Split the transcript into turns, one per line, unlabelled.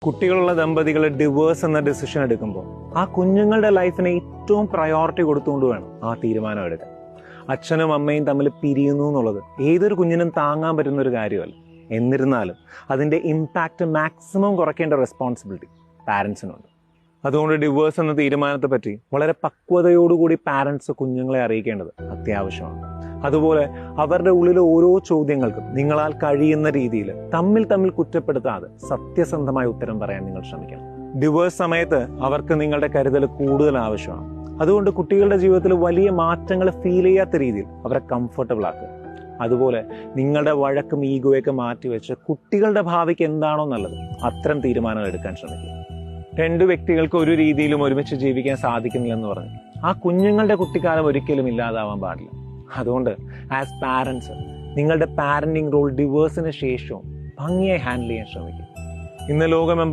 കുട്ടികളുള്ള ദമ്പതികൾ ഡിവേഴ്സ് എന്ന ഡിസിഷൻ എടുക്കുമ്പോൾ ആ കുഞ്ഞുങ്ങളുടെ ലൈഫിനെ ഏറ്റവും പ്രയോറിറ്റി കൊടുത്തുകൊണ്ട് വേണം ആ തീരുമാനം എടുക്കാൻ. അച്ഛനും അമ്മയും തമ്മിൽ പിരിയുന്നു എന്നുള്ളത് ഏതൊരു കുഞ്ഞിനും താങ്ങാൻ പറ്റുന്ന ഒരു കാര്യമല്ല. എന്നിരുന്നാലും അതിൻ്റെ ഇമ്പാക്റ്റ് മാക്സിമം കുറയ്ക്കേണ്ട റെസ്പോൺസിബിലിറ്റി പാരൻസിനുണ്ട്. അതുകൊണ്ട് ഡിവേഴ്സ് എന്ന തീരുമാനത്തെ പറ്റി വളരെ പക്വതയോടുകൂടി പാരൻസ് കുഞ്ഞുങ്ങളെ അറിയിക്കേണ്ടത് അത്യാവശ്യമാണ്. അതുപോലെ അവരുടെ ഉള്ളിലെ ഓരോ ചോദ്യങ്ങൾക്കും നിങ്ങളാൽ കഴിയുന്ന രീതിയിൽ തമ്മിൽ കുറ്റപ്പെടുത്താതെ സത്യസന്ധമായ ഉത്തരം പറയാൻ നിങ്ങൾ ശ്രമിക്കണം. ഡിവേഴ്സ് സമയത്ത് അവർക്ക് നിങ്ങളുടെ കരുതൽ കൂടുതൽ ആവശ്യമാണ്. അതുകൊണ്ട് കുട്ടികളുടെ ജീവിതത്തിൽ വലിയ മാറ്റങ്ങൾ ഫീൽ ചെയ്യാത്ത രീതിയിൽ അവരെ കംഫർട്ടബിൾ ആക്കുക. അതുപോലെ നിങ്ങളുടെ വഴക്കും ഈഗോയൊക്കെ മാറ്റിവെച്ച് കുട്ടികളുടെ ഭാവിക്ക് എന്താണോ നല്ലത് അത്തരം തീരുമാനങ്ങൾ എടുക്കാൻ ശ്രമിക്കുക. രണ്ടു വ്യക്തികൾക്ക് ഒരു രീതിയിലും ഒരുമിച്ച് ജീവിക്കാൻ സാധിക്കുന്നില്ലെന്ന് പറഞ്ഞ് ആ കുഞ്ഞുങ്ങളുടെ കുട്ടിക്കാലം ഒരിക്കലും ഇല്ലാതാവാൻ പാടില്ല. അതുകൊണ്ട് ആസ് പാരൻസ് നിങ്ങളുടെ പാരന്റിങ് റോൾ ഡിവേഴ്സിന് ശേഷവും ഭംഗിയായി ഹാൻഡിൽ ചെയ്യാൻ ശ്രമിക്കും. ഇന്ന് ലോകമെമ്പാടും